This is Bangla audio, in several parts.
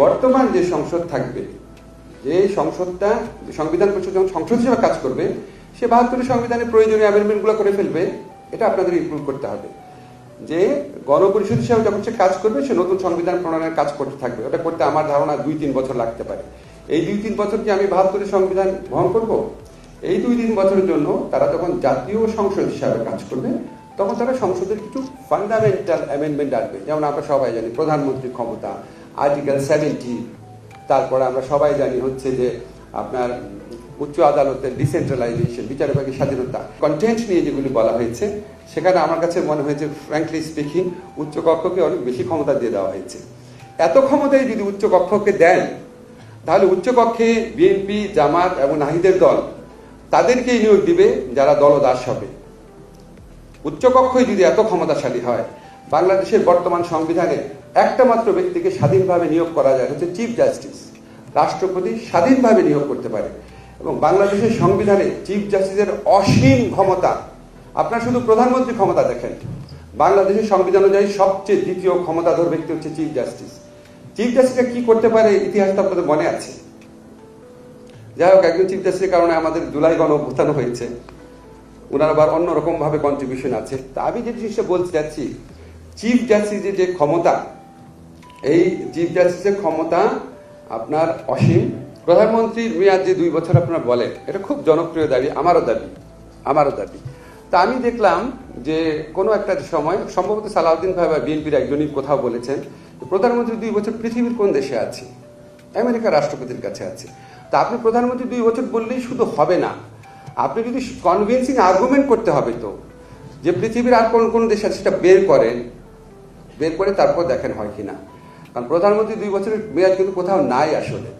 বর্তমান যে সংসদ থাকবে, যে সংসদটা সংবিধান পরিষদ যখন সংসদ হিসেবে কাজ করবে, সে ৭২ সংবিধানের প্রয়োজনীয় অ্যামেন্ডমেন্টগুলো করে ফেলবে। এটা আপনাদের ইমপ্রুভ করতে হবে যে গণপরিষদ হিসাবে যখন সে কাজ করবে, সে নতুন সংবিধান প্রণয়নের কাজ করতে থাকবে। ওটা করতে আমার ধারণা ২-৩ বছর লাগতে পারে। এই ২-৩ বছর কি আমি ৭২ সংবিধান বহন করব? এই ২-৩ বছরের জন্য তারা যখন জাতীয় সংসদ হিসাবে কাজ করবে, তখন তারা সংসদের কিছু ফান্ডামেন্টাল অ্যামেন্ডমেন্ট আসবে। যেমন আমরা সবাই জানি প্রধানমন্ত্রীর ক্ষমতা, আর্টিকেল 70, তারপরে আমরা সবাই জানি হচ্ছে যে আপনার উচ্চ আদালতের ডিসেন্ট্রালাইজেশন, বিচার বিভাগের স্বাধীনতা, কন্টেন্ট নিয়ে যেগুলি বলা হয়েছে, সেখানে আমার কাছে মনে হয়েছে ফ্র্যাঙ্কলি স্পিকিং উচ্চ কক্ষকে অনেক বেশি ক্ষমতা দিয়ে দেওয়া হয়েছে। এত ক্ষমতাই যদি উচ্চ কক্ষকে দেন, তাহলে উচ্চ কক্ষে বিএনপি, জামাত এবং নাহিদের দল তাদেরকেই নিয়োগ দিবে যারা দলদাস হবে। উচ্চকক্ষই যদি এত ক্ষমতাশালী হয়, বাংলাদেশের বর্তমান সংবিধানে একটা মাত্র ব্যক্তিকে স্বাধীনভাবে নিয়োগ করা যায়, হচ্ছে চিফ জাস্টিস। রাষ্ট্রপতি স্বাধীনভাবে নিয়োগ করতে পারে এবং বাংলাদেশের সংবিধানে চিফ জাস্টিসের অসীম ক্ষমতা। আপনারা শুধু প্রধানমন্ত্রী ক্ষমতা দেখেন, বাংলাদেশের সংবিধান অনুযায়ী সবচেয়ে দ্বিতীয় ক্ষমতাধর ব্যক্তি হচ্ছে চিফ জাস্টিস। চিফ জাস্টিসরা কি করতে পারে ইতিহাসটা আপনাদের মনে আছে। যাই হোক, একজন চিফ জাস্টিসের কারণে আমাদের জুলাই গণঅভ্যুত্থান হয়েছে, ওনার আবার অন্যরকম ভাবে কন্ট্রিবিউশন আছে। তা আমি যে জিনিসটা বলতে চাচ্ছি, চিফ জাস্টিসের যে ক্ষমতা, এই চিফ জাস্টিসের ক্ষমতা আপনার অসীম। প্রধানমন্ত্রীর মেয়াদ যে ২ বছর আপনারা বলেন, এটা খুব জনপ্রিয় দাবি, আমারও দাবি। তা আমি দেখলাম যে কোনো একটা সময় সম্ভবত সালাউদ্দিন ভাই বা বিএনপির একজনই কোথাও বলেছেন, প্রধানমন্ত্রী 2 বছর পৃথিবীর কোন দেশে আছে? আমেরিকার রাষ্ট্রপতির কাছে আছে। তা আপনি প্রধানমন্ত্রী 2 বছর বললেই শুধু হবে না, আপনি যদি কনভিন্সিং আর্গুমেন্ট করতে হবে তো, যে পৃথিবীর আর কোন কোন দেশ আছে সেটা বের করে তারপর দেখেন হয় কিনা। কারণ প্রধানমন্ত্রী 2 বছরের মেয়াদ কিন্তু কোথাও নাই আসলে।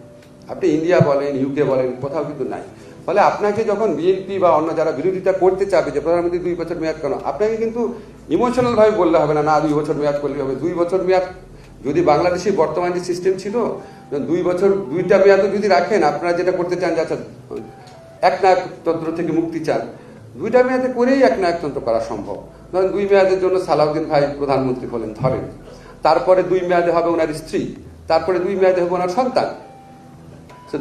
আপনি ইন্ডিয়া বলেন, ইউকে বলেন, কোথাও কিন্তু নাই। ফলে আপনাকে যখন বিএনপি বা অন্য যারা বিরোধিতা করতে চাবে যে প্রধানমন্ত্রী 2 বছর মেয়াদ কেন, আপনাকে কিন্তু ইমোশনাল ভাবে বললে হবে না, 2 বছর মেয়াদ করলে হবে। 2 বছর মেয়াদ যদি বাংলাদেশের বর্তমান যে সিস্টেম ছিল, 2 বছর 2টা মেয়াদও যদি রাখেন, আপনারা যেটা করতে চান যে আচ্ছা একনায়কতন্ত্র থেকে মুক্তি চান, 2টা মেয়াদে করেই একনায়কতন্ত্র করা সম্ভব। ধরেন 2 মেয়াদের জন্য সালাউদ্দিন ভাই প্রধানমন্ত্রী হলেন ধরেন, তারপরে 2 মেয়াদে হবে ওনার স্ত্রী, তারপরে 2 মেয়াদে হবে ওনার সন্তান।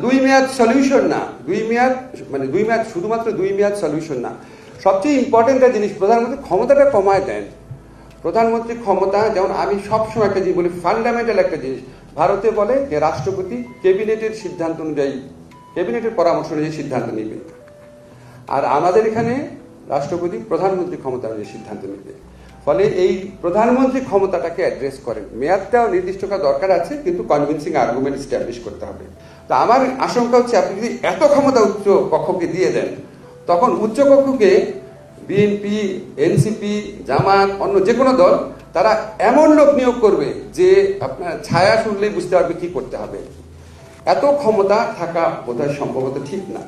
2 মেয়াদ সলিউশন না, 2 মেয়াদ শুধুমাত্র 2 মেয়াদ সলিউশন না। সবচেয়ে ইম্পর্টেন্ট একটা জিনিস, প্রধানমন্ত্রী ক্ষমতাটা কমায় দেন। প্রধানমন্ত্রী ক্ষমতা, যেমন আমি সবসময় একটা জিনিস বলি, ফান্ডামেন্টাল একটা জিনিস, ভারতে বলে যে রাষ্ট্রপতি ক্যাবিনেটের সিদ্ধান্ত অনুযায়ী, ক্যাবিনেটের পরামর্শ অনুযায়ী সিদ্ধান্ত নেবে, আর আমাদের এখানে রাষ্ট্রপতি প্রধানমন্ত্রী ক্ষমতা অনুযায়ী সিদ্ধান্ত নেবে। ফলে এই প্রধানমন্ত্রী ক্ষমতাটাকে অ্যাড্রেস করেন। মেয়াদটাও নির্দিষ্ট করা দরকার আছে, কিন্তু কনভিন্সিং আর্গুমেন্ট এস্টাবলিশ করতে হবে। তো আমার আশঙ্কা হচ্ছে, আপনি যদি এত ক্ষমতা উচ্চ কক্ষকে দিয়ে দেন, তখন উচ্চ কক্ষকে বিএনপি, এনসিপি, জামাত, অন্য যে কোনো দল, তারা এমন লোক নিয়োগ করবে যে আপনার ছায়া শুনলেই বুঝতে পারবে কি করতে হবে। এত ক্ষমতা থাকা বোধহয় সম্ভবত ঠিক না।